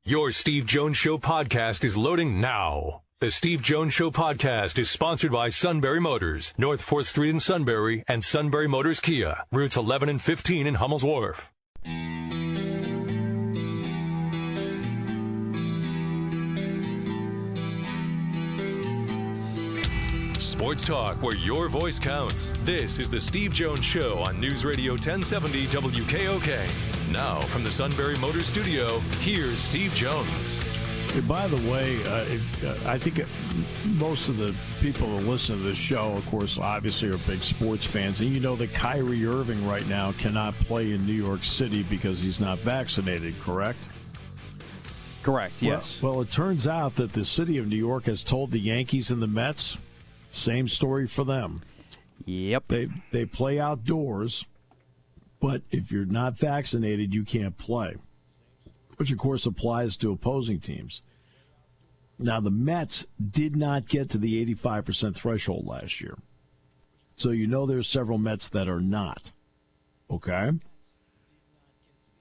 Your Steve Jones Show podcast is loading now. The Steve Jones Show podcast is sponsored by Sunbury Motors, North 4th Street in Sunbury, and Sunbury Motors Kia, routes 11 and 15 in Hummel's Wharf. Sports talk where your voice counts. This is the Steve Jones Show on News Radio 1070 WKOK. Now from the Sunbury Motors Studio, here's Steve Jones. Hey, by the way, I think most of the people that listen to this show, of course, obviously are big sports fans. And you know that Kyrie Irving right now cannot play in New York City because he's not vaccinated, correct? Correct, yes. Well, it turns out that the city of New York has told the Yankees and the Mets, same story for them. Yep. They play outdoors, but if you're not vaccinated, you can't play, which, of course, applies to opposing teams. Now, the Mets did not get to the 85% threshold last year. So you know there's several Mets that are not. Okay?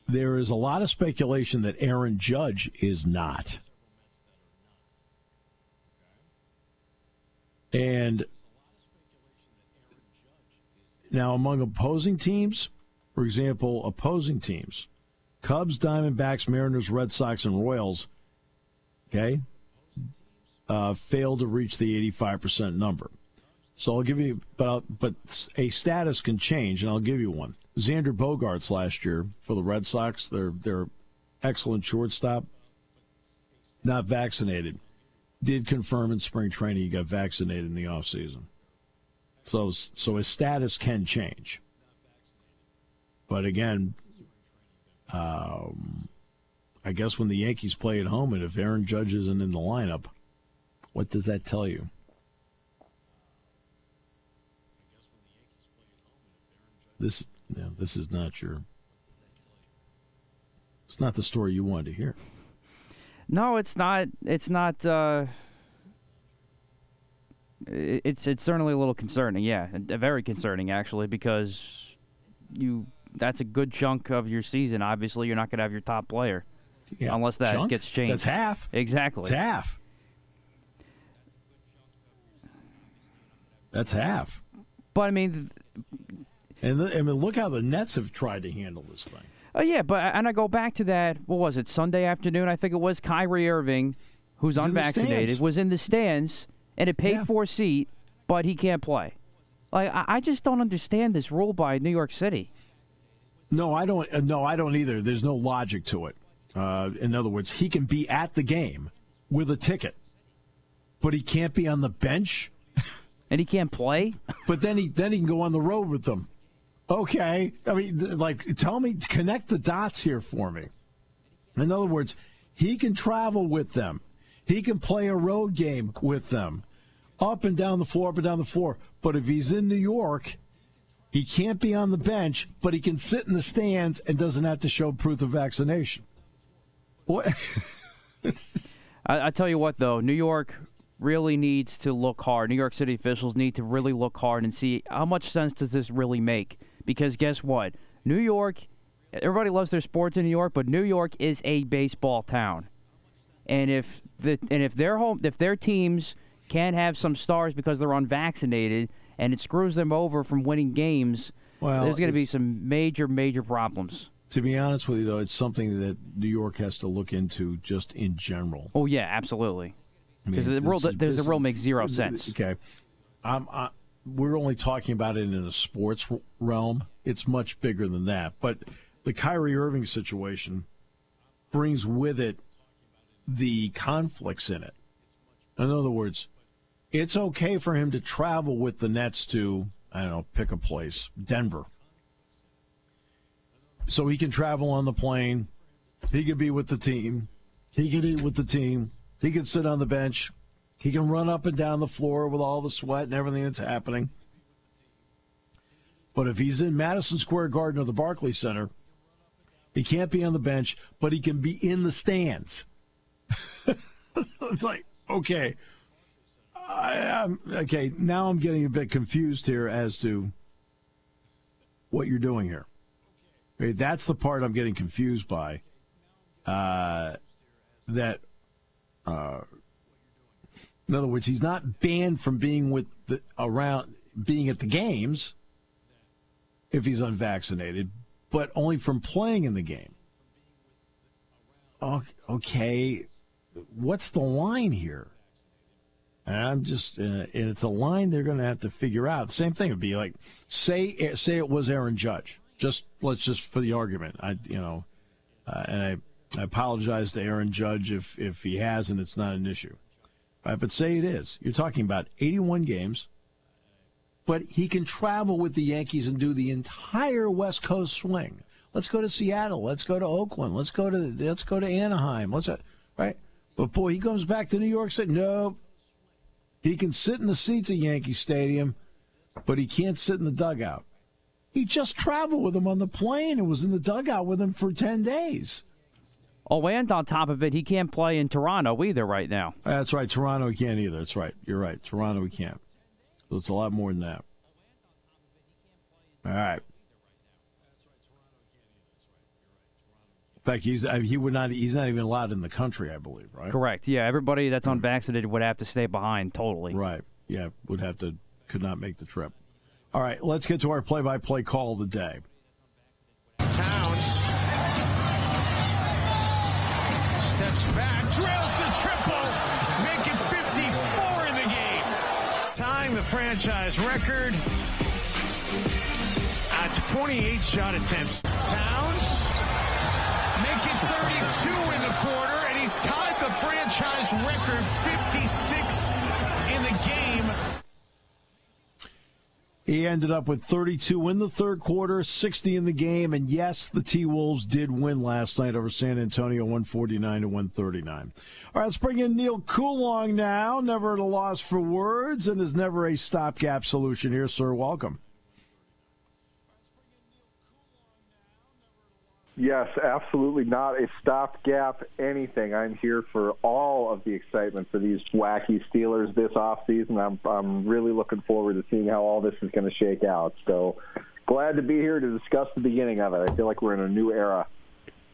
There is a lot of speculation that Aaron Judge is not. And now among opposing teams, for example, Cubs, Diamondbacks, Mariners, Red Sox, and Royals, okay, failed to reach the 85% number. So I'll give you, but a status can change, and I'll give you one. Xander Bogaerts last year for the Red Sox, their excellent shortstop, not vaccinated. Did confirm in spring training he got vaccinated in the offseason. So his status can change. But again, I guess when the Yankees play at home, and if Aaron Judge isn't in the lineup, what does that tell you? This is not it's not the story you wanted to hear. No, it's not. It's not. It's certainly a little concerning. Yeah, very concerning actually, because that's a good chunk of your season. Obviously, you're not going to have your top player unless that gets changed. That's half. Exactly. It's half. That's half. But I mean, look how the Nets have tried to handle this thing. Oh, yeah, and I go back to that, what was it, Sunday afternoon? I think it was Kyrie Irving, who's unvaccinated, was in the stands in a paid-for seat, but he can't play. Like, I just don't understand this rule by New York City. No, I don't. No, I don't either. There's no logic to it. In other words, he can be at the game with a ticket, but he can't be on the bench. And he can't play? But then he can go on the road with them. Okay. I mean, like, tell me, connect the dots here for me. In other words, he can travel with them. He can play a road game with them. Up and down the floor. But if he's in New York, he can't be on the bench, but he can sit in the stands and doesn't have to show proof of vaccination. What? I tell you what, though, New York really needs to look hard. New York City officials need to really look hard and see how much sense does this really make. Because guess what? New York, everybody loves their sports in New York, but New York is a baseball town. And if their teams can't have some stars because they're unvaccinated and it screws them over from winning games, there's going to be some major, major problems. To be honest with you, though, it's something that New York has to look into just in general. Oh, yeah, absolutely. Because the rule makes zero sense. Okay. We're only talking about it in the sports realm. It's much bigger than that. But the Kyrie Irving situation brings with it the conflicts in it. In other words, it's okay for him to travel with the Nets to, I don't know, pick a place, Denver. So he can travel on the plane. He can be with the team. He can eat with the team. He can sit on the bench. He can run up and down the floor with all the sweat and everything that's happening. But if he's in Madison Square Garden or the Barclays Center, he can't be on the bench, but he can be in the stands. It's like, okay. Okay, now I'm getting a bit confused here as to what you're doing here. Okay, that's the part I'm getting confused by. that, in other words, he's not banned from being being at the games if he's unvaccinated, but only from playing in the game. Okay, what's the line here? And I'm just, and it's a line they're going to have to figure out. Same thing would be like, say it was Aaron Judge. Let's just for the argument, and I apologize to Aaron Judge if he has and it's not an issue. Right, but say it is. You're talking about 81 games, but he can travel with the Yankees and do the entire West Coast swing. Let's go to Seattle. Let's go to Oakland. Let's go to Anaheim. Right? But boy, he comes back to New York City. Nope. He can sit in the seats at Yankee Stadium, but he can't sit in the dugout. He just traveled with him on the plane and was in the dugout with him for 10 days. Oh, and on top of it, he can't play in Toronto either right now. That's right. Toronto he can't either. That's right. You're right. Toronto he can't. So it's a lot more than that. All right. In fact, he's not even allowed in the country, I believe, right? Correct. Yeah, everybody that's unvaccinated would have to stay behind totally. Right. Yeah, could not make the trip. All right, let's get to our play-by-play call of the day. Towns steps back, drills the triple, make it 54 in the game. Tying the franchise record at 28 shot attempts. Towns make it 32 in the quarter, and he's tied the franchise record 56 in the game. He ended up with 32 in the third quarter, 60 in the game, and yes, the T-Wolves did win last night over San Antonio, 149-139. All right, let's bring in Neal Coolong now, never at a loss for words, and is never a stopgap solution here, sir. Welcome. Yes, absolutely not a stopgap anything. I'm here for all of the excitement for these wacky Steelers this offseason. I'm really looking forward to seeing how all this is going to shake out. So glad to be here to discuss the beginning of it. I feel like we're in a new era.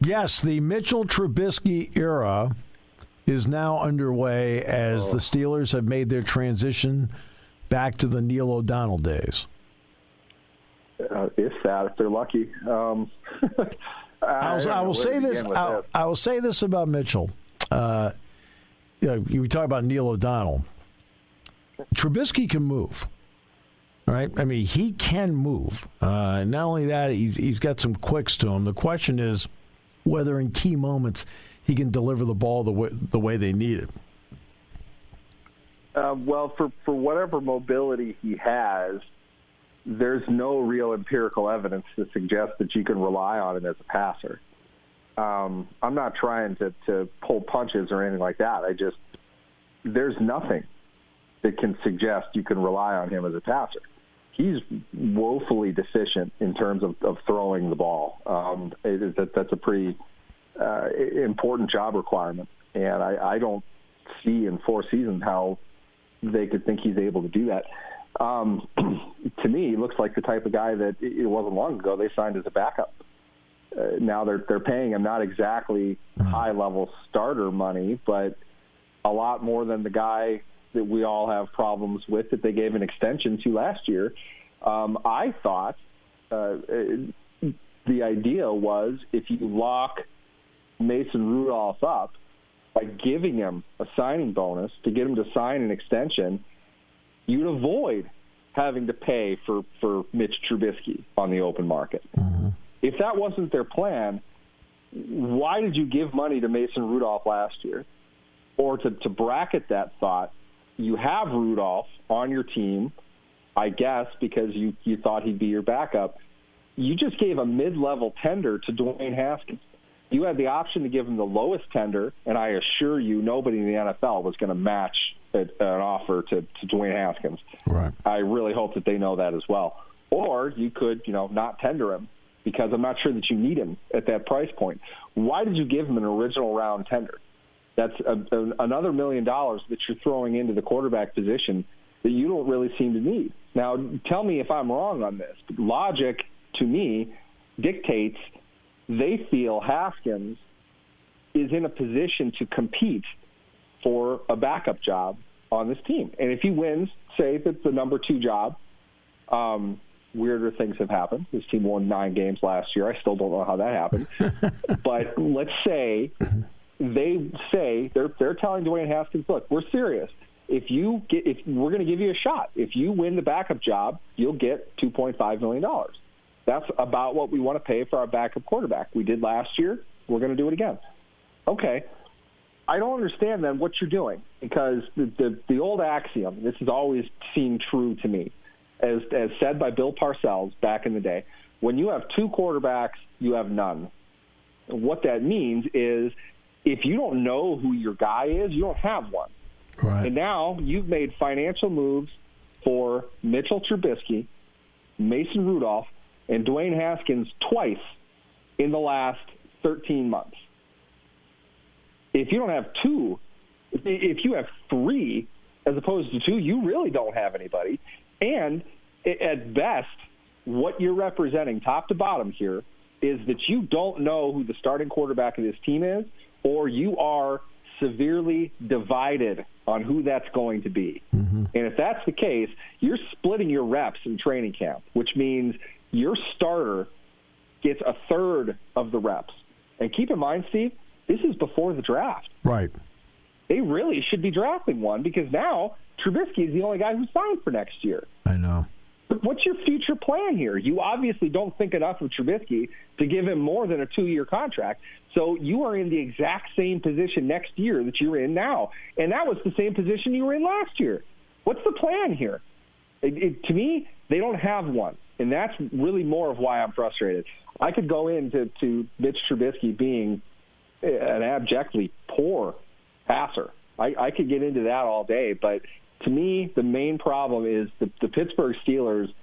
Yes, the Mitchell Trubisky era is now underway as the Steelers have made their transition back to the Neal O'Donnell days. If they're lucky. I will say this. I will say this about Mitchell. We talk about Neal O'Donnell. Trubisky can move. All right. I mean, he can move. Not only that, he's got some quicks to him. The question is whether in key moments he can deliver the ball the way they need it. Well, for whatever mobility he has, there's no real empirical evidence to suggest that you can rely on him as a passer. I'm not trying to pull punches or anything like that. There's nothing that can suggest you can rely on him as a passer. He's woefully deficient in terms of throwing the ball. That's a pretty important job requirement, and I don't see in 4 seasons how they could think he's able to do that. To me, he looks like the type of guy that it wasn't long ago they signed as a backup. Now they're paying him not exactly high-level starter money, but a lot more than the guy that we all have problems with that they gave an extension to last year. I thought the idea was if you lock Mason Rudolph up by giving him a signing bonus to get him to sign an extension, you'd avoid having to pay for Mitch Trubisky on the open market. Mm-hmm. If that wasn't their plan, why did you give money to Mason Rudolph last year? Or to bracket that thought, you have Rudolph on your team, I guess, because you thought he'd be your backup. You just gave a mid-level tender to Dwayne Haskins. You had the option to give him the lowest tender, and I assure you nobody in the NFL was going to match an offer to Dwayne Haskins. Right. I really hope that they know that as well. Or you could, not tender him because I'm not sure that you need him at that price point. Why did you give him an original round tender? That's another $1 million that you're throwing into the quarterback position that you don't really seem to need. Now, tell me if I'm wrong on this. But logic, to me, dictates they feel Haskins is in a position to compete for a backup job on this team. And if he wins, say that the number 2 job, weirder things have happened. This team won 9 games last year. I still don't know how that happened. But let's say they're telling Dwayne Haskins, look, we're serious. If we're going to give you a shot. If you win the backup job, you'll get $2.5 million. That's about what we want to pay for our backup quarterback. We did last year. We're going to do it again. Okay. I don't understand then what you're doing, because the old axiom, this has always seemed true to me, as said by Bill Parcells back in the day, when you have 2 quarterbacks, you have none. What that means is if you don't know who your guy is, you don't have one. Right. And now you've made financial moves for Mitchell Trubisky, Mason Rudolph, and Dwayne Haskins twice in the last 13 months. If you don't have 2, if you have 3 as opposed to 2, you really don't have anybody. And at best, what you're representing top to bottom here is that you don't know who the starting quarterback of this team is, or you are severely divided on who that's going to be. Mm-hmm. And if that's the case, you're splitting your reps in training camp, which means your starter gets a third of the reps. And keep in mind, Steve, this is before the draft. Right. They really should be drafting one, because now Trubisky is the only guy who's signed for next year. I know. But what's your future plan here? You obviously don't think enough of Trubisky to give him more than a 2-year contract. So you are in the exact same position next year that you're in now. And that was the same position you were in last year. What's the plan here? To me, they don't have one. And that's really more of why I'm frustrated. I could go into Mitch Trubisky being an abjectly poor passer. I could get into that all day, but to me, the main problem is the Pittsburgh Steelers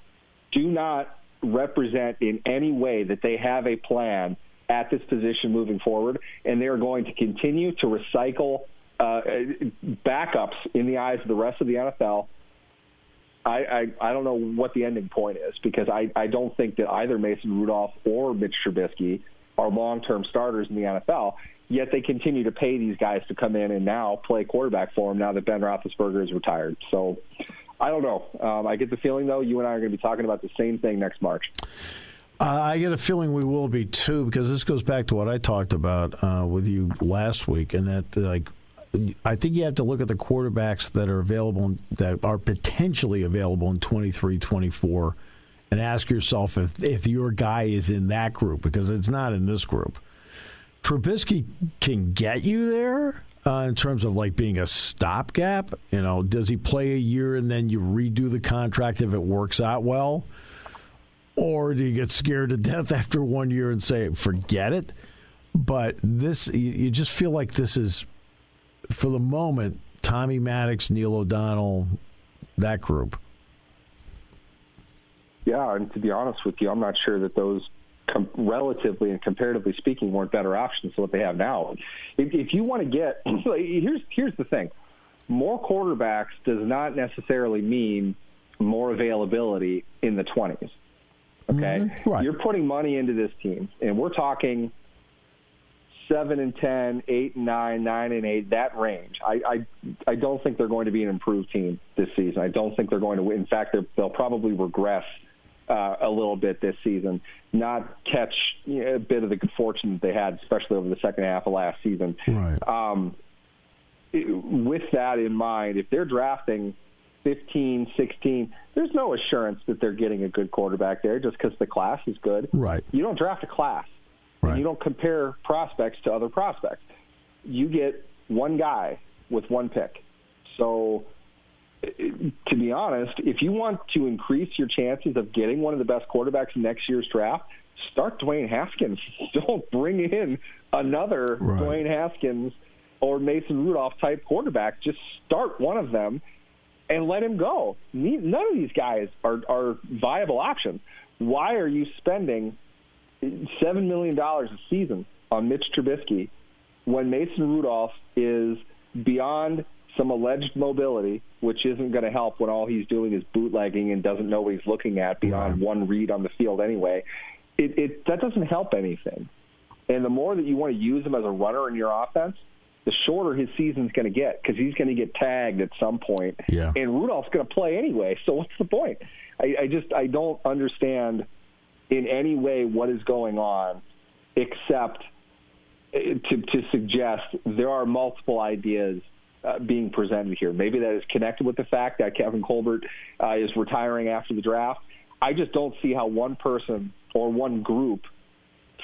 do not represent in any way that they have a plan at this position moving forward, and they're going to continue to recycle backups in the eyes of the rest of the NFL. I don't know what the ending point is, because I don't think that either Mason Rudolph or Mitch Trubisky are long-term starters in the NFL, yet they continue to pay these guys to come in and now play quarterback for them now that Ben Roethlisberger is retired. So I don't know. I get the feeling, though, you and I are going to be talking about the same thing next March. I get a feeling we will be, too, because this goes back to what I talked about with you last week, and that, I think you have to look at the quarterbacks that are available, that are potentially available in 23, 24, and ask yourself if your guy is in that group, because it's not in this group. Trubisky can get you there in terms of being a stopgap. Does he play a year and then you redo the contract if it works out well? Or do you get scared to death after 1 year and say, forget it? But this, you just feel like this is, for the moment, Tommy Maddox, Neal O'Donnell, that group. Yeah, and to be honest with you, I'm not sure that those relatively and comparatively speaking weren't better options than what they have now. If you want to get here's the thing. More quarterbacks does not necessarily mean more availability in the 20s. Okay? Mm-hmm. Right. You're putting money into this team, and we're talking 7-10, 8-9, 9-8, that range. I don't think they're going to be an improved team this season. I don't think they're going to win. In fact, they'll probably regress a little bit this season, not catch a bit of the good fortune that they had, especially over the second half of last season. Right. With that in mind, if they're drafting 15, 16, there's no assurance that they're getting a good quarterback there just because the class is good. Right. You don't draft a class. Right. And you don't compare prospects to other prospects. You get one guy with one pick. So, to be honest, if you want to increase your chances of getting one of the best quarterbacks in next year's draft, start Dwayne Haskins. Don't bring in another right. Dwayne Haskins or Mason Rudolph type quarterback. Just start one of them and let him go. None of these guys are viable options. Why are you spending $7 million a season on Mitch Trubisky when Mason Rudolph is beyond some alleged mobility, which isn't going to help when all he's doing is bootlegging and doesn't know what he's looking at beyond one read on the field anyway? That doesn't help anything. And the more that you want to use him as a runner in your offense, the shorter his season's going to get because he's going to get tagged at some point. Yeah. And Rudolph's going to play anyway, so what's the point? I don't understand in any way what is going on except to suggest there are multiple ideas being presented here. Maybe that is connected with the fact that Kevin Colbert is retiring after the draft. I just don't see how one person or one group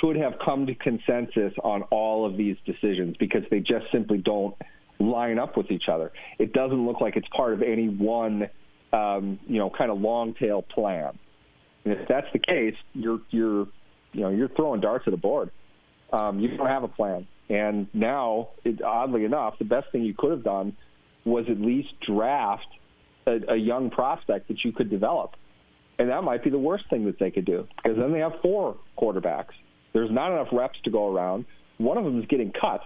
could have come to consensus on all of these decisions because they just simply don't line up with each other. It doesn't look like it's part of any one, kind of long tail plan. And if that's the case, you're throwing darts at a board. You don't have a plan. And now, oddly enough, the best thing you could have done was at least draft a young prospect that you could develop. And that might be the worst thing that they could do because then they have 4 quarterbacks. There's not enough reps to go around. One of them is getting cut,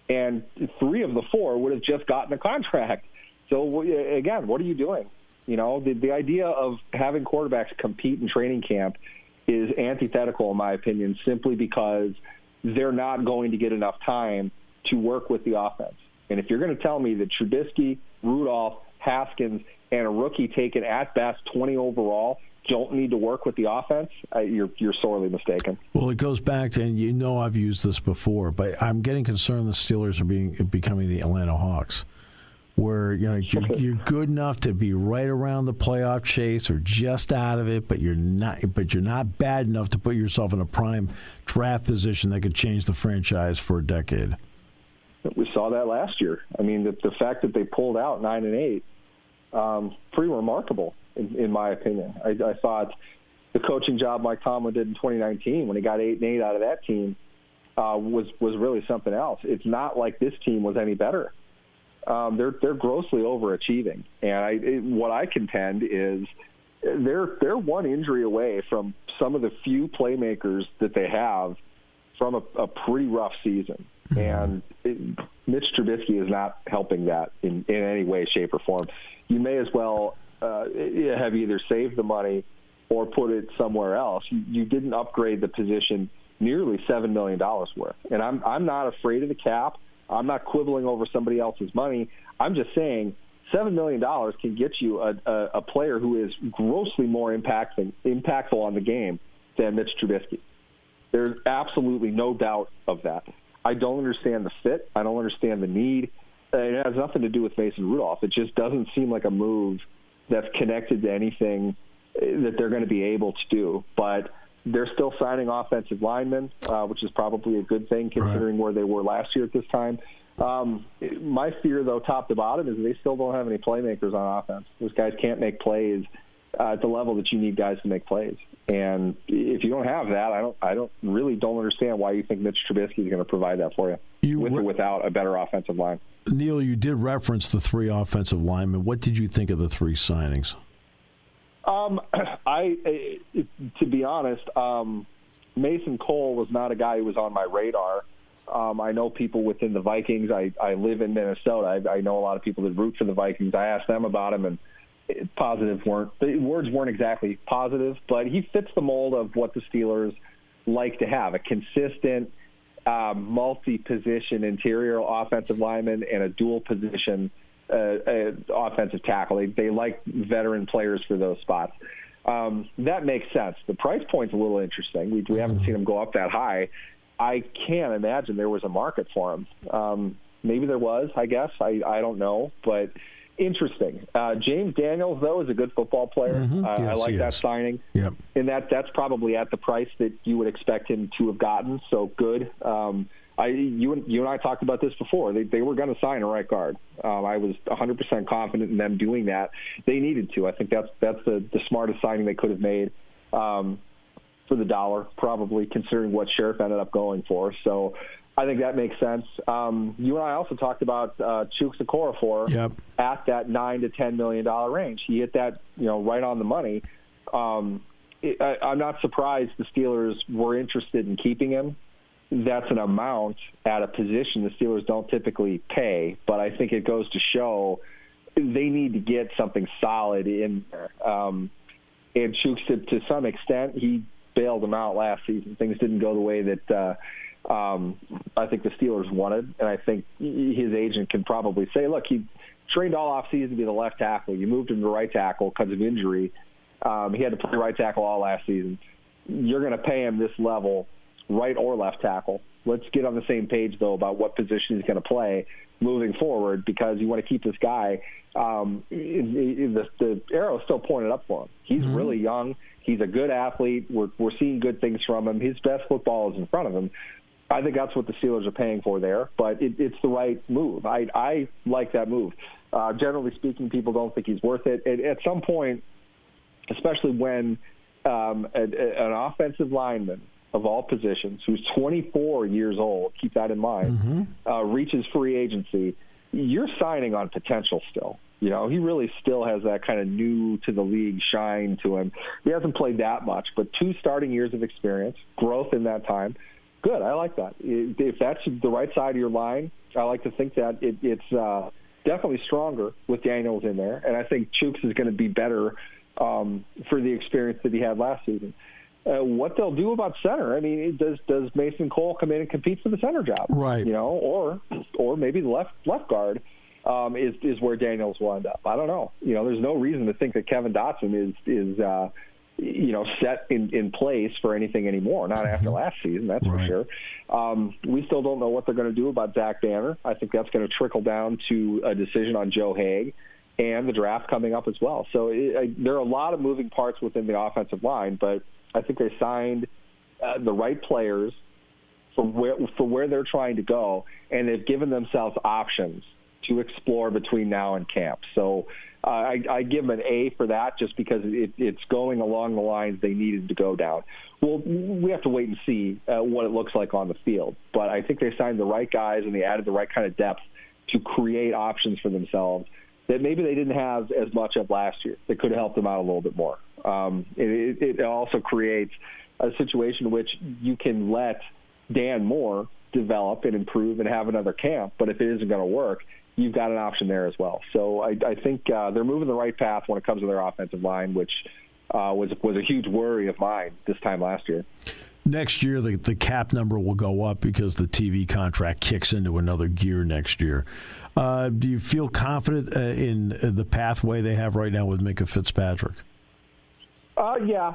and 3 of the 4 would have just gotten a contract. So, again, what are you doing? The idea of having quarterbacks compete in training camp is antithetical, in my opinion, simply because they're not going to get enough time to work with the offense. And if you're going to tell me that Trubisky, Rudolph, Haskins, and a rookie taken at best 20 overall don't need to work with the offense, you're sorely mistaken. Well, it goes back to, and I've used this before, but I'm getting concerned the Steelers are becoming the Atlanta Hawks, where you're good enough to be right around the playoff chase or just out of it, but you're not bad enough to put yourself in a prime draft position that could change the franchise for a decade. We saw that last year. I mean, the fact that they pulled out 9-8, pretty remarkable. In my opinion, I thought the coaching job Mike Tomlin did in 2019 when he got 8-8 out of that team was really something else. It's not like this team was any better. They're grossly overachieving, and what I contend is they're one injury away from some of the few playmakers that they have from a pretty rough season. And Mitch Trubisky is not helping that in any way, shape, or form. You may as well have either saved the money or put it somewhere else. You didn't upgrade the position nearly $7 million worth. And I'm not afraid of the cap. I'm not quibbling over somebody else's money. I'm just saying $7 million can get you a player who is grossly more impactful on the game than Mitch Trubisky. There's absolutely no doubt of that. I don't understand the fit. I don't understand the need. It has nothing to do with Mason Rudolph. It just doesn't seem like a move that's connected to anything that they're going to be able to do. But they're still signing offensive linemen, which is probably a good thing considering where they were last year at this time. My fear, though, top to bottom, is they still don't have any playmakers on offense. Those guys can't make plays at the level that you need guys to make plays. And if you don't have that, I don't understand why you think Mitch Trubisky is going to provide that for you with or without a better offensive line. Neal, you did reference the 3 offensive linemen. What did you think of the 3 signings? To be honest, Mason Cole was not a guy who was on my radar. I know people within the Vikings. I live in Minnesota. I know a lot of people that root for the Vikings. I asked them about him, and the words weren't exactly positive, but he fits the mold of what the Steelers like to have, a consistent multi-position interior offensive lineman and a dual-position offensive tackle. They like veteran players for those spots. That makes sense. The price point's a little interesting. We haven't seen him go up that high. I can't imagine there was a market for him. Maybe there was, I guess. I don't know, but interesting. James Daniels, though, is a good football player. I like that signing. Yep. And that's probably at the price that you would expect him to have gotten, so good. You and I talked about this before. They were going to sign a right guard. I was 100% confident in them doing that. They needed to. I think that's the smartest signing they could have made for the dollar, probably, considering what Sheriff ended up going for. So I think that makes sense. You and I also talked about Chuks Okorafor at that $9 to $10 million range. He hit that, right on the money. I'm not surprised the Steelers were interested in keeping him. That's an amount at a position the Steelers don't typically pay, but I think it goes to show they need to get something solid in there. And Chuks, to some extent, he bailed them out last season. Things didn't go the way that I think the Steelers wanted, and I think his agent can probably say, look, he trained all offseason to be the left tackle. You moved him to right tackle because of injury. He had to play right tackle all last season. You're going to pay him this level, right or left tackle. Let's get on the same page, though, about what position he's going to play moving forward, because you want to keep this guy. The arrow is still pointed up for him. He's really young. He's a good athlete. We're seeing good things from him. His best football is in front of him. I think that's what the Steelers are paying for there, but it's the right move. I like that move. Generally speaking, people don't think he's worth it. At some point, especially when an offensive lineman of all positions, who's 24 years old, keep that in mind, reaches free agency, you're signing on potential still. You know, he really still has that kind of new to the league shine to him. He hasn't played that much, but 2 starting years of experience, growth in that time. Good, I like that. If that's the right side of your line, I like to think that it's definitely stronger with Daniels in there, and I think Chooks is going to be better for the experience that he had last season. What they'll do about center? I mean, does Mason Cole come in and compete for the center job? Right. You know, or maybe the left guard is where Daniels will end up. I don't know. You know, there's no reason to think that Kevin Dotson is set in place for anything anymore. Not after last season, that's for sure. We still don't know what they're going to do about Zach Banner. I think that's going to trickle down to a decision on Joe Haig and the draft coming up as well. So there are a lot of moving parts within the offensive line, but I think they signed the right players for where they're trying to go, and they've given themselves options to explore between now and camp. So I give them an A for that, just because it's going along the lines they needed to go down. Well, we have to wait and see what it looks like on the field. But I think they signed the right guys, and they added the right kind of depth to create options for themselves that maybe they didn't have as much of last year. That could have helped them out a little bit more. It also creates a situation in which you can let Dan Moore develop and improve and have another camp, but if it isn't going to work, you've got an option there as well. So I think they're moving the right path when it comes to their offensive line, which was a huge worry of mine this time last year. Next year, the cap number will go up because the TV contract kicks into another gear next year. Do you feel confident in the pathway they have right now with Minkah Fitzpatrick? Yeah.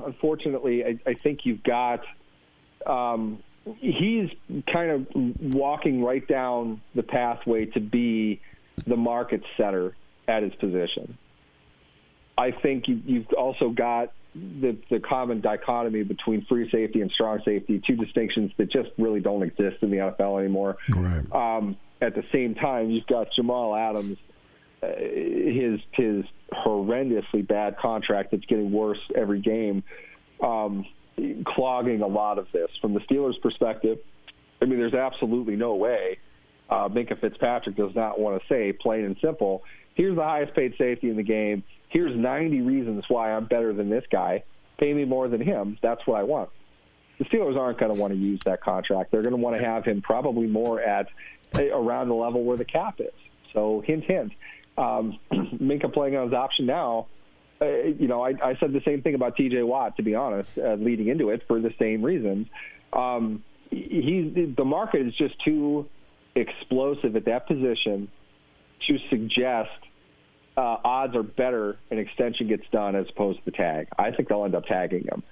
Unfortunately, I think you've got he's kind of walking right down the pathway to be the market setter at his position. I think you've also got the common dichotomy between free safety and strong safety, 2 distinctions that just really don't exist in the NFL anymore. Right. At the same time, you've got Jamal Adams, his horrendously bad contract that's getting worse every game, clogging a lot of this. From the Steelers' perspective, I mean, there's absolutely no way Minkah Fitzpatrick does not want to say, plain and simple, here's the highest paid safety in the game. Here's 90 reasons why I'm better than this guy. Pay me more than him. That's what I want. The Steelers aren't going to want to use that contract. They're going to want to have him probably more at around the level where the cap is. So hint, hint. Minkah playing on his option now, I said the same thing about T.J. Watt, to be honest, leading into it for the same reasons. The market is just too explosive at that position to suggest odds are better an extension gets done as opposed to the tag. I think they'll end up tagging him.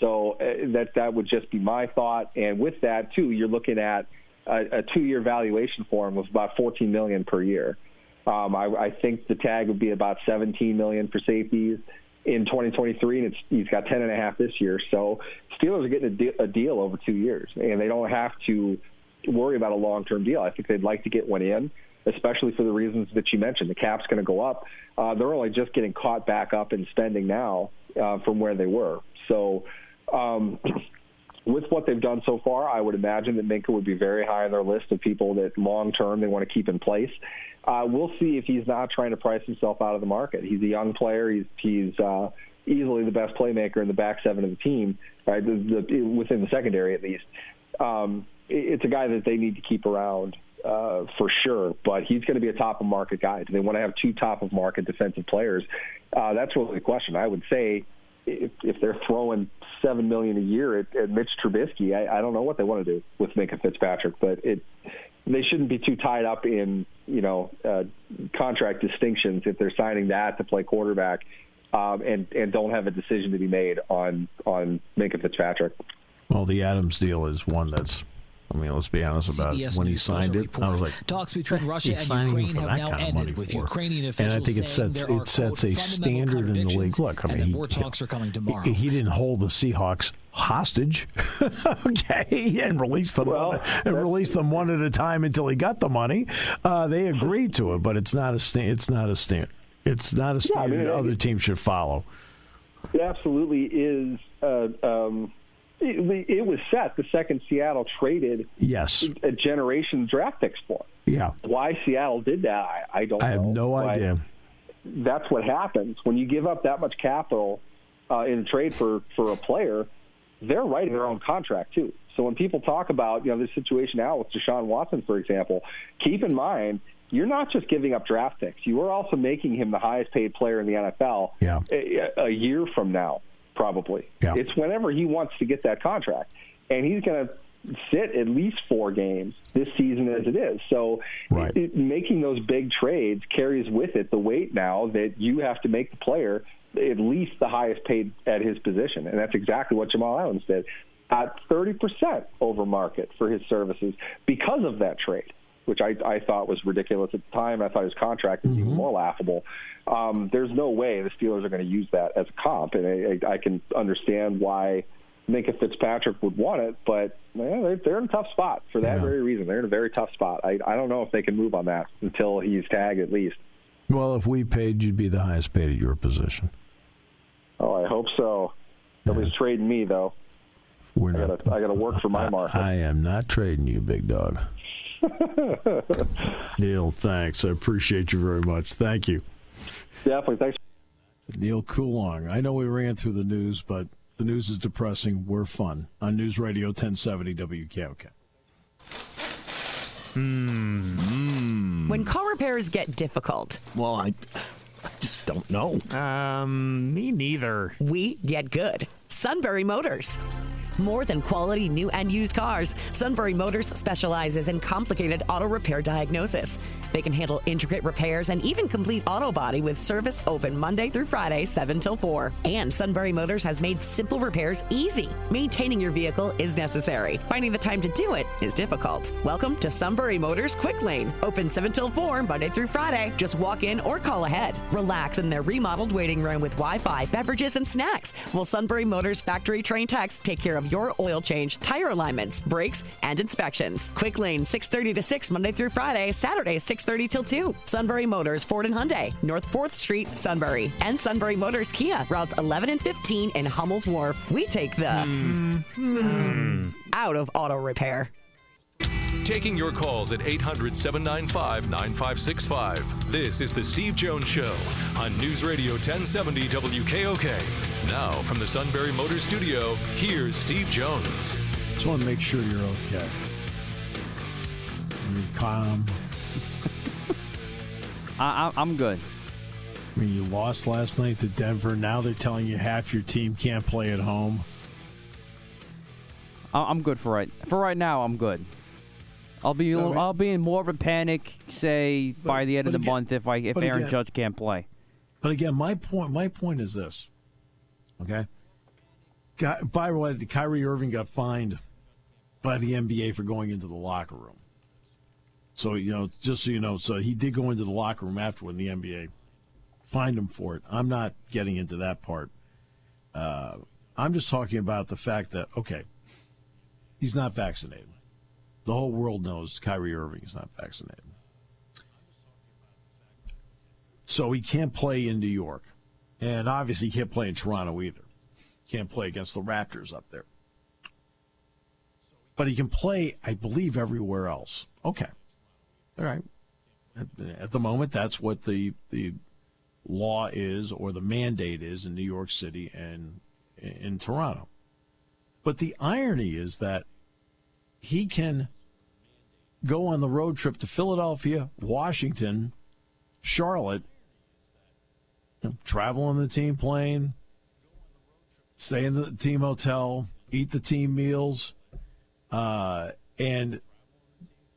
So that would just be my thought. And with that, too, you're looking at a 2-year valuation for him of about $14 million per year. I think the tag would be about $17 million for safeties in 2023, and he's got 10.5 this year. So Steelers are getting a deal over 2 years, and they don't have to worry about a long-term deal. I think they'd like to get one in, especially for the reasons that you mentioned. The cap's going to go up. They're only just getting caught back up in spending now from where they were. So with what they've done so far, I would imagine that Minkah would be very high on their list of people that long-term they want to keep in place. We'll see if he's not trying to price himself out of the market. He's a young player. He's easily the best playmaker in the back 7 of the team, right? Within the secondary at least. It's a guy that they need to keep around for sure, but he's going to be a top-of-market guy. Do they want to have 2 top-of-market defensive players? That's really the question. I would say if they're throwing $7 million a year at Mitch Trubisky, I don't know what they want to do with Minka Fitzpatrick, but they shouldn't be too tied up in contract distinctions if they're signing that to play quarterback and don't have a decision to be made on Minka Fitzpatrick. Well, the Adams deal is one that's, let's be honest about it. When he signed it, I was like, talks between Russia and Ukraine have now ended, with Ukrainian officials and I think it sets a standard in the league. Look, more talks are coming tomorrow. He didn't hold the Seahawks hostage, okay, and release them one at a time until he got the money. They agreed to it, but it's not a standard. Other teams should follow. It absolutely is. It was set the second Seattle traded a generation draft picks for. Yeah. Why Seattle did that, I don't know. I have no idea. That's what happens. When you give up that much capital in trade for a player, they're writing their own contract too. So when people talk about this situation now with Deshaun Watson, for example, keep in mind, you're not just giving up draft picks. You are also making him the highest paid player in the NFL a year from now. Probably. Yeah. It's whenever he wants to get that contract. And he's going to sit at least 4 games this season as it is. So making those big trades carries with it the weight now that you have to make the player at least the highest paid at his position. And that's exactly what Jamal Adams did. At 30% over market for his services because of that trade, which I thought was ridiculous at the time. I thought his contract was even more laughable. There's no way the Steelers are going to use that as a comp, and I can understand why Minka Fitzpatrick would want it, but they're in a tough spot for that very reason. They're in a very tough spot. I don't know if they can move on that until he's tagged at least. Well, if we paid, you'd be the highest paid at your position. Oh, I hope so. Nobody's trading me, though. I got to work for my market. I am not trading you, big dog. Neal, thanks. I appreciate you very much. Thank you. Definitely. Thanks. Neal Coolong. I know we ran through the news, but the news is depressing. We're fun. On News Radio 1070 WKOK. When car repairs get difficult. Well, I just don't know. Me neither. We get good. Sunbury Motors. More than quality new and used cars, Sunbury Motors specializes in complicated auto repair diagnosis. They can handle intricate repairs and even complete auto body with service open Monday through Friday, 7 till 4. And Sunbury Motors has made simple repairs easy. Maintaining your vehicle is necessary. Finding the time to do it is difficult. Welcome to Sunbury Motors Quick Lane. Open 7 till 4, Monday through Friday. Just walk in or call ahead. Relax in their remodeled waiting room with Wi-Fi, beverages, and snacks. While Sunbury Motors factory trained techs take care of your oil change, tire alignments, brakes, and inspections. Quick Lane, 6:30 to 6, Monday through Friday, Saturday, 6:30 till 2. Sunbury Motors, Ford and Hyundai, North 4th Street, Sunbury. And Sunbury Motors Kia, routes 11 and 15 in Hummel's Wharf. We take the out of auto repair. Taking your calls at 800-795-9565. This is The Steve Jones Show on News Radio 1070 WKOK. Now, from the Sunbury Motors Studio, here's Steve Jones. Just want to make sure you're okay. You're calm. I'm good. I mean, you lost last night to Denver. Now they're telling you half your team can't play at home. I'm good for right now. I'm good. I'll be in more of a panic, by the end of the month if Aaron Judge can't play. But again, my point is this. Okay. By the way, Kyrie Irving got fined by the NBA for going into the locker room. So just so you know, so he did go into the locker room afterward, and the NBA fined him for it. I'm not getting into that part. I'm just talking about the fact that he's not vaccinated. The whole world knows Kyrie Irving is not vaccinated. So he can't play in New York. And obviously he can't play in Toronto either. Can't play against the Raptors up there. But he can play, I believe, everywhere else. Okay. All right. At the moment, that's what the law is, or the mandate is in New York City and in Toronto. But the irony is that he can go on the road trip to Philadelphia, Washington, Charlotte, travel on the team plane, stay in the team hotel, eat the team meals, and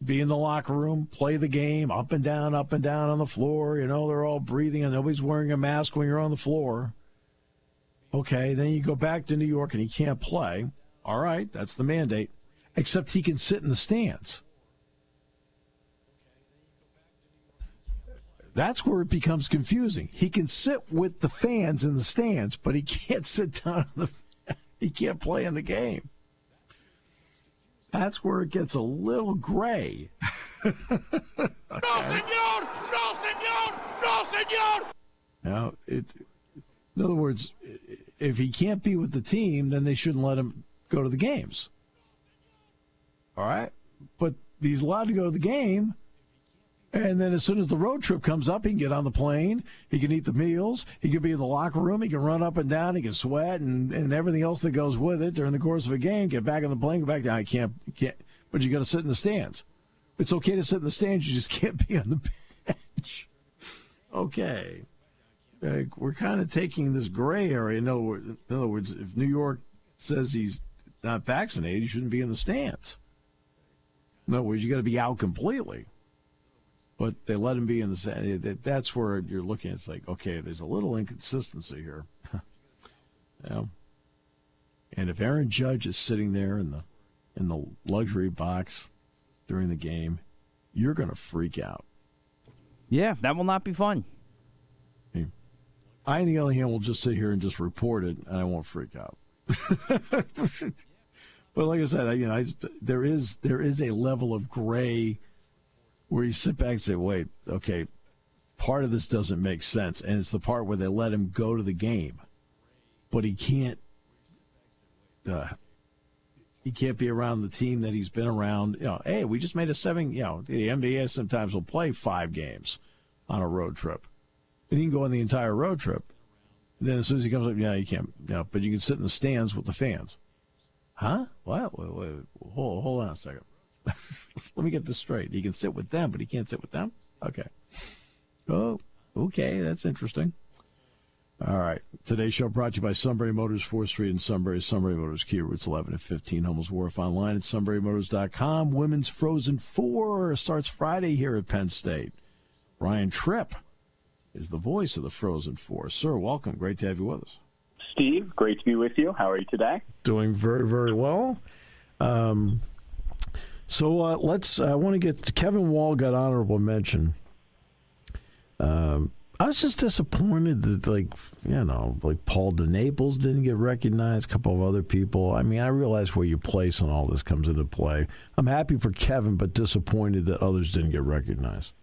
be in the locker room, play the game up and down on the floor. You know, they're all breathing and nobody's wearing a mask when you're on the floor. Okay, then you go back to New York and he can't play. All right, that's the mandate. Except he can sit in the stands. That's where it becomes confusing. He can sit with the fans in the stands, but he can't sit down. He can't play in the game. That's where it gets a little gray. No, senor! No, senor! No, senor! Now, in other words, if he can't be with the team, then they shouldn't let him go to the games. All right? But he's allowed to go to the game, and then as soon as the road trip comes up, he can get on the plane, he can eat the meals, he can be in the locker room, he can run up and down, he can sweat, and everything else that goes with it during the course of a game, get back on the plane, go back down. He can't, but you got to sit in the stands. It's okay to sit in the stands, you just can't be on the bench. Okay. We're kind of taking this gray area. In other words, if New York says he's not vaccinated, he shouldn't be in the stands. In other words, you got to be out completely. But they let him be in the stands. That's where you're looking. It's like, okay, there's a little inconsistency here. Yeah. And if Aaron Judge is sitting there in the luxury box during the game, you're going to freak out. Yeah, that will not be fun. I, on the other hand, will just sit here and just report it, and I won't freak out. But like I said, there is a level of gray where you sit back and say, wait, okay, part of this doesn't make sense, and it's the part where they let him go to the game, but he can't be around the team that he's been around. Hey, we just made a 7. The NBA sometimes will play 5 games on a road trip. And he can go on the entire road trip. And then as soon as he comes up, you can't. But you can sit in the stands with the fans. Huh? What? Wait, hold on a second. Let me get this straight. He can sit with them, but he can't sit with them? Okay. Oh, okay. That's interesting. All right. Today's show brought to you by Sunbury Motors, 4th Street in Sunbury. Sunbury Motors, Kia Routes 11 and 15. Hummels Wharf online at sunburymotors.com. Women's Frozen 4 starts Friday here at Penn State. Ryan Tripp is the voice of the Frozen 4. Sir, welcome. Great to have you with us. Steve, great to be with you. How are you today? Doing very, very well. So let's. I want to get to Kevin Wall got honorable mention. I was just disappointed that, like Paul DeNaples didn't get recognized. A couple of other people. I mean, I realize where your place and all this comes into play. I'm happy for Kevin, but disappointed that others didn't get recognized.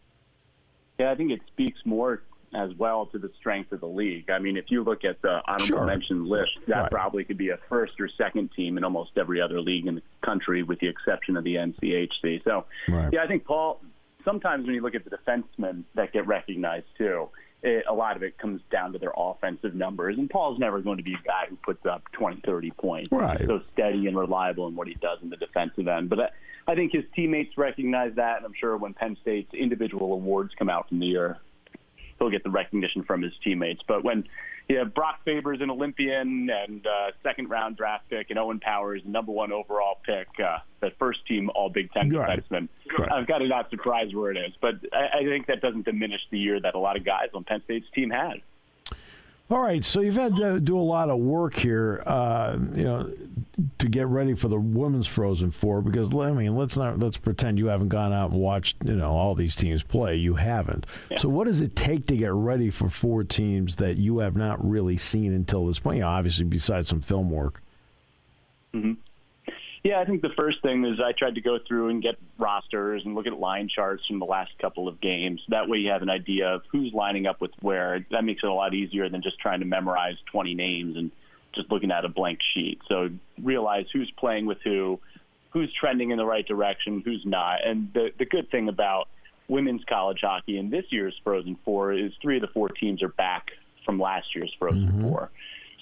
Yeah, I think it speaks more as well to the strength of the league. I mean, if you look at the honorable mention list, that probably could be a first or second team in almost every other league in the country, with the exception of the NCHC. So, yeah, I think Paul, sometimes when you look at the defensemen that get recognized too, a lot of it comes down to their offensive numbers. And Paul's never going to be a guy who puts up 20, 30 points. Right. He's so steady and reliable in what he does in the defensive end. But I think his teammates recognize that, and I'm sure when Penn State's individual awards come out from the year, he'll get the recognition from his teammates. But when you have Brock Faber's an Olympian and second-round draft pick, and Owen Powers, number 1 overall pick, that first-team All-Big Ten defenseman, I'm kind of not surprised where it is. But I think that doesn't diminish the year that a lot of guys on Penn State's team had. All right, so you've had to do a lot of work here, to get ready for the women's Frozen Four. Because let's pretend you haven't gone out and watched all these teams play. You haven't. Yeah. So what does it take to get ready for 4 teams that you have not really seen until this point? Obviously, besides some film work. Mm-hmm. Yeah, I think the first thing is I tried to go through and get rosters and look at line charts from the last couple of games. That way you have an idea of who's lining up with where. That makes it a lot easier than just trying to memorize 20 names and just looking at a blank sheet. So realize who's playing with who's trending in the right direction, who's not. And the good thing about women's college hockey in this year's Frozen Four is 3 of the 4 teams are back from last year's Frozen Four.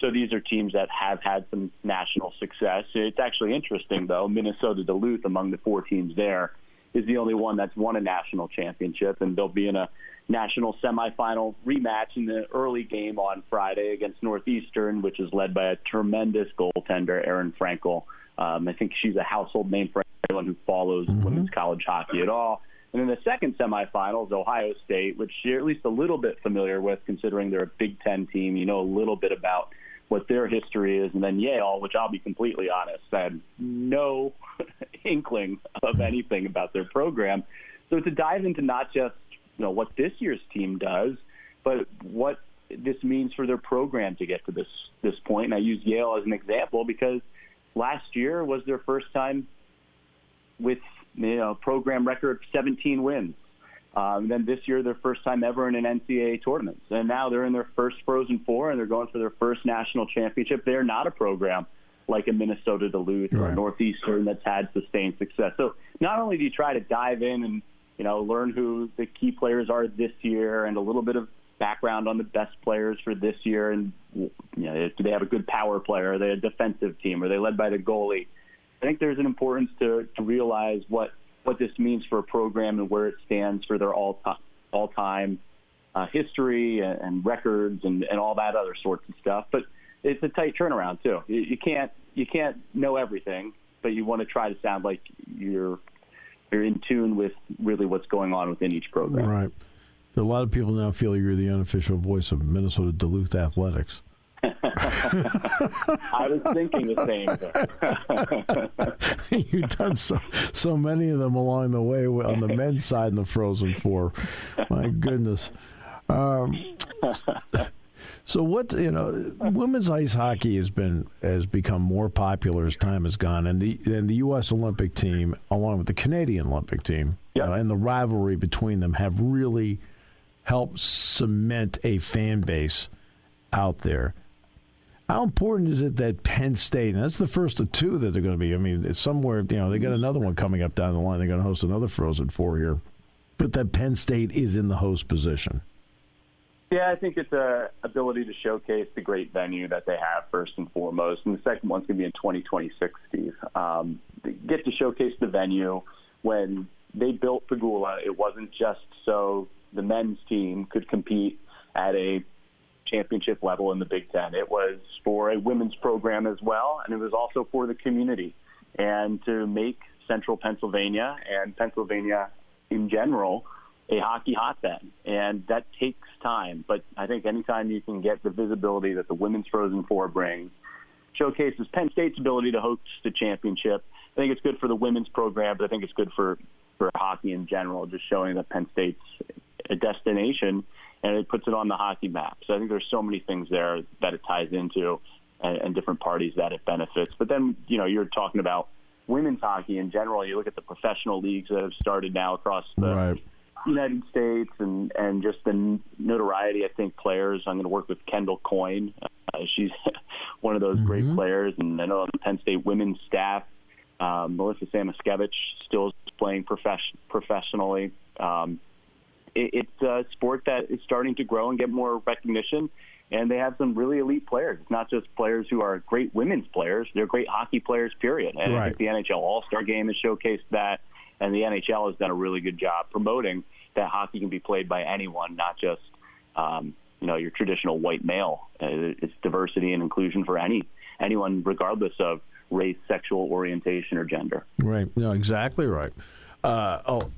So these are teams that have had some national success. It's actually interesting, though. Minnesota Duluth, among the 4 teams there, is the only one that's won a national championship, and they'll be in a national semifinal rematch in the early game on Friday against Northeastern, which is led by a tremendous goaltender, Erin Frankel. I think she's a household name for anyone who follows women's college hockey at all. And then the second semifinal is Ohio State, which you're at least a little bit familiar with, considering they're a Big Ten team. You know a little bit about what their history is. And then Yale, which I'll be completely honest, I had no inkling of anything about their program. So to dive into not just what this year's team does, but what this means for their program to get to this point. And I use Yale as an example because last year was their first time with program record 17 wins. Then this year, their first time ever in an NCAA tournament. And now they're in their first Frozen Four, and they're going for their first national championship. They're not a program like a Minnesota Duluth or a Northeastern that's had sustained success. So not only do you try to dive in and learn who the key players are this year and a little bit of background on the best players for this year, and do they have a good power player? Are they a defensive team? Are they led by the goalie? I think there's an importance to realize what this means for a program and where it stands for their all-time history and records and all that other sorts of stuff. But it's a tight turnaround too. You can't know everything, but you want to try to sound like you're in tune with really what's going on within each program. Right. A lot of people now feel you're the unofficial voice of Minnesota Duluth athletics. I was thinking the same thing. You've done so many of them along the way on the men's side in the Frozen Four. My goodness. So women's ice hockey has become more popular as time has gone, and the U.S. Olympic team, along with the Canadian Olympic team, and the rivalry between them have really helped cement a fan base out there. How important is it that Penn State, and that's the first of two that they're going to be, I mean, it's somewhere, they got another one coming up down the line. They're going to host another Frozen Four here. But that Penn State is in the host position. Yeah, I think it's an ability to showcase the great venue that they have, first and foremost. And the second one's going to be in 2026, Steve. They get to showcase the venue. When they built Pagula, it wasn't just so the men's team could compete at a championship level in the Big Ten. It was for a women's program as well, and it was also for the community. And to make Central Pennsylvania and Pennsylvania in general a hockey hotbed, and that takes time. But I think anytime you can get the visibility that the Women's Frozen Four brings, showcases Penn State's ability to host the championship. I think it's good for the women's program, but I think it's good for hockey in general, just showing that Penn State's a destination, and it puts it on the hockey map. So I think there's so many things there that it ties into and different parties that it benefits. But then, you're talking about women's hockey in general. You look at the professional leagues that have started now across the United States and just the notoriety, I think, players. I'm going to work with Kendall Coyne. She's one of those great players. And I know on the Penn State women's staff, Melissa Samaskevich still is playing professionally. It's a sport that is starting to grow and get more recognition, and they have some really elite players. It's not just players who are great women's players. They're great hockey players, period. And I think the NHL All-Star Game has showcased that, and the NHL has done a really good job promoting that hockey can be played by anyone, not just your traditional white male. It's diversity and inclusion for anyone, regardless of race, sexual orientation, or gender. Right. No, exactly right.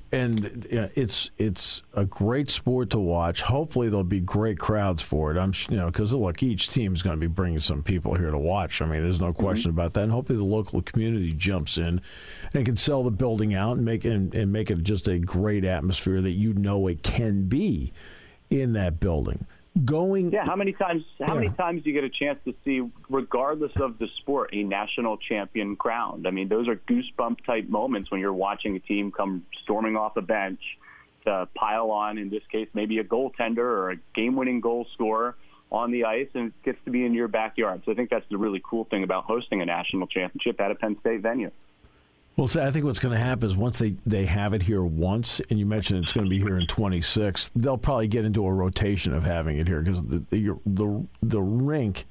It's a great sport to watch. Hopefully there'll be great crowds for it. Because look, each team is going to be bringing some people here to watch. I mean, there's no question about that. And hopefully the local community jumps in and can sell the building out and make it just a great atmosphere that it can be in that building. How many times do you get a chance to see, regardless of the sport, a national champion crowned? I mean, those are goosebump type moments when you're watching a team come storming off a bench to pile on, in this case, maybe a goaltender or a game-winning goal scorer on the ice, and it gets to be in your backyard. So I think that's the really cool thing about hosting a national championship at a Penn State venue. Well, I think what's going to happen is once they have it here once, and you mentioned it's going to be here in 26, they'll probably get into a rotation of having it here because the rink,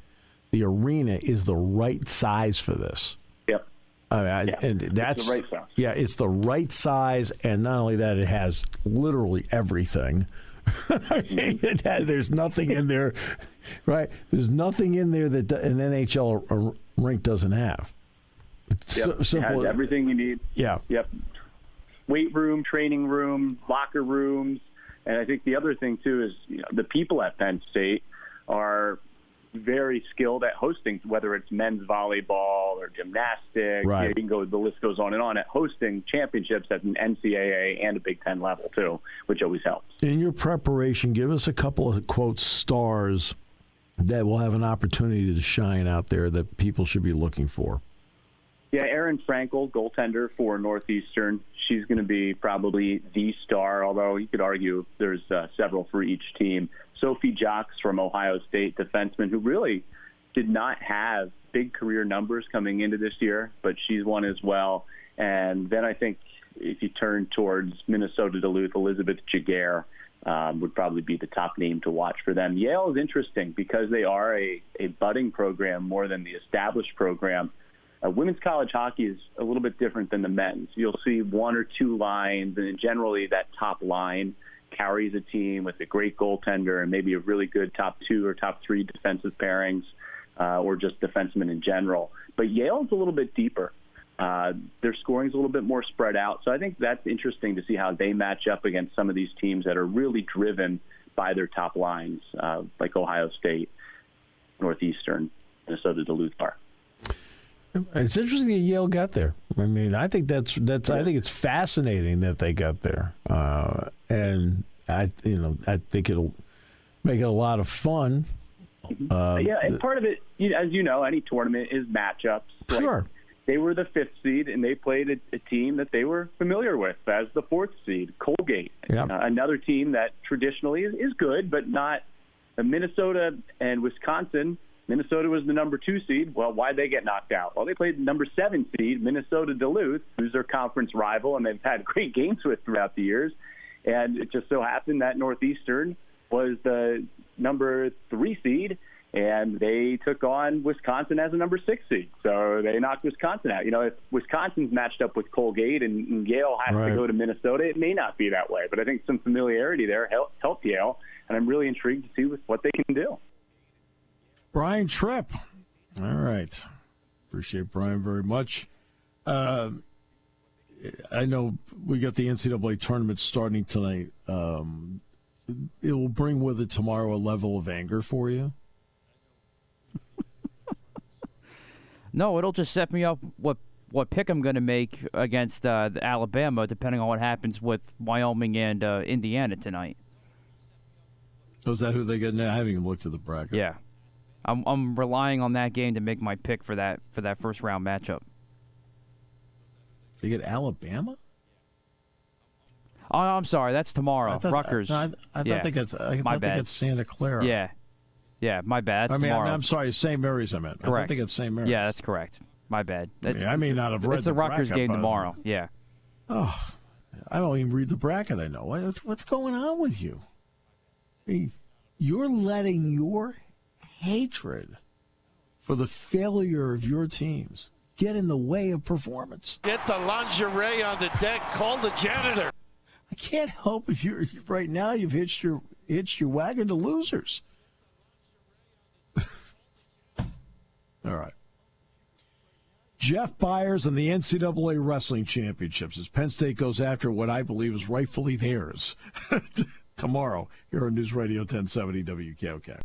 the arena is the right size for this. Yep. And that's it's the right size. Yeah, it's the right size, and not only that, it has literally everything. There's nothing in there, right? There's nothing in there that an NHL rink doesn't have. Yep. Simple. It has everything you need. Yeah. Yep. Weight room, training room, locker rooms, and I think the other thing too is the people at Penn State are very skilled at hosting, whether it's men's volleyball or gymnastics. Right. You can go. The list goes on and on at hosting championships at an NCAA and a Big Ten level too, which always helps. In your preparation, give us a couple of quote stars that will have an opportunity to shine out there that people should be looking for. Yeah, Erin Frankel, goaltender for Northeastern. She's going to be probably the star, although you could argue there's several for each team. Sophie Jocks from Ohio State, defenseman, who really did not have big career numbers coming into this year, but she's one as well. And then I think if you turn towards Minnesota Duluth, Elizabeth Jaguar would probably be the top name to watch for them. Yale is interesting because they are a budding program more than the established program. Women's college hockey is a little bit different than the men's. You'll see one or two lines, and generally that top line carries a team with a great goaltender and maybe a really good top two or top three defensive pairings or just defensemen in general. But Yale's a little bit deeper. Their scoring's a little bit more spread out. So I think that's interesting to see how they match up against some of these teams that are really driven by their top lines, like Ohio State, Northeastern, Minnesota Duluth are. It's interesting that Yale got there. I mean, I think I think it's fascinating that they got there, and I think it'll make it a lot of fun. And part of it, as you know, any tournament is matchups. Sure. Like, they were the 5th seed, and they played a team that they were familiar with as the 4th seed, Colgate. Yep. Another team that traditionally is good, but not Minnesota and Wisconsin. Minnesota was the number 2 seed. Well, why'd they get knocked out? Well, they played the number 7 seed, Minnesota Duluth, who's their conference rival, and they've had great games with throughout the years. And it just so happened that Northeastern was the number 3 seed, and they took on Wisconsin as a number 6 seed. So they knocked Wisconsin out. If Wisconsin's matched up with Colgate and Yale has to go to Minnesota, it may not be that way. But I think some familiarity there helped Yale, and I'm really intrigued to see what they can do. Brian Tripp. All right. Appreciate Brian very much. I know we got the NCAA tournament starting tonight. It will bring with it tomorrow a level of anger for you? No, it'll just set me up what pick I'm going to make against Alabama, depending on what happens with Wyoming and Indiana tonight. Oh, is that who they get now? I haven't even looked at the bracket. Yeah. I'm relying on that game to make my pick for that first round matchup. They get Alabama? Oh, I'm sorry, that's tomorrow. Rutgers. I thought they got Santa Clara. Yeah, my bad. That's tomorrow. I'm sorry, St. Mary's I meant. Correct. I thought they got St. Mary's. Yeah, that's correct. My bad. I may not have read it's the Rutgers bracket, game tomorrow. Yeah. Oh, I don't even read the bracket. I know. What's going on with you? I mean, you're letting your hatred for the failure of your teams get in the way of performance. Get the lingerie on the deck. Call the janitor. I can't help if you're right now. You've hitched your wagon to losers. All right. Jeff Byers and the NCAA Wrestling Championships as Penn State goes after what I believe is rightfully theirs tomorrow here on News Radio 1070 WKOK.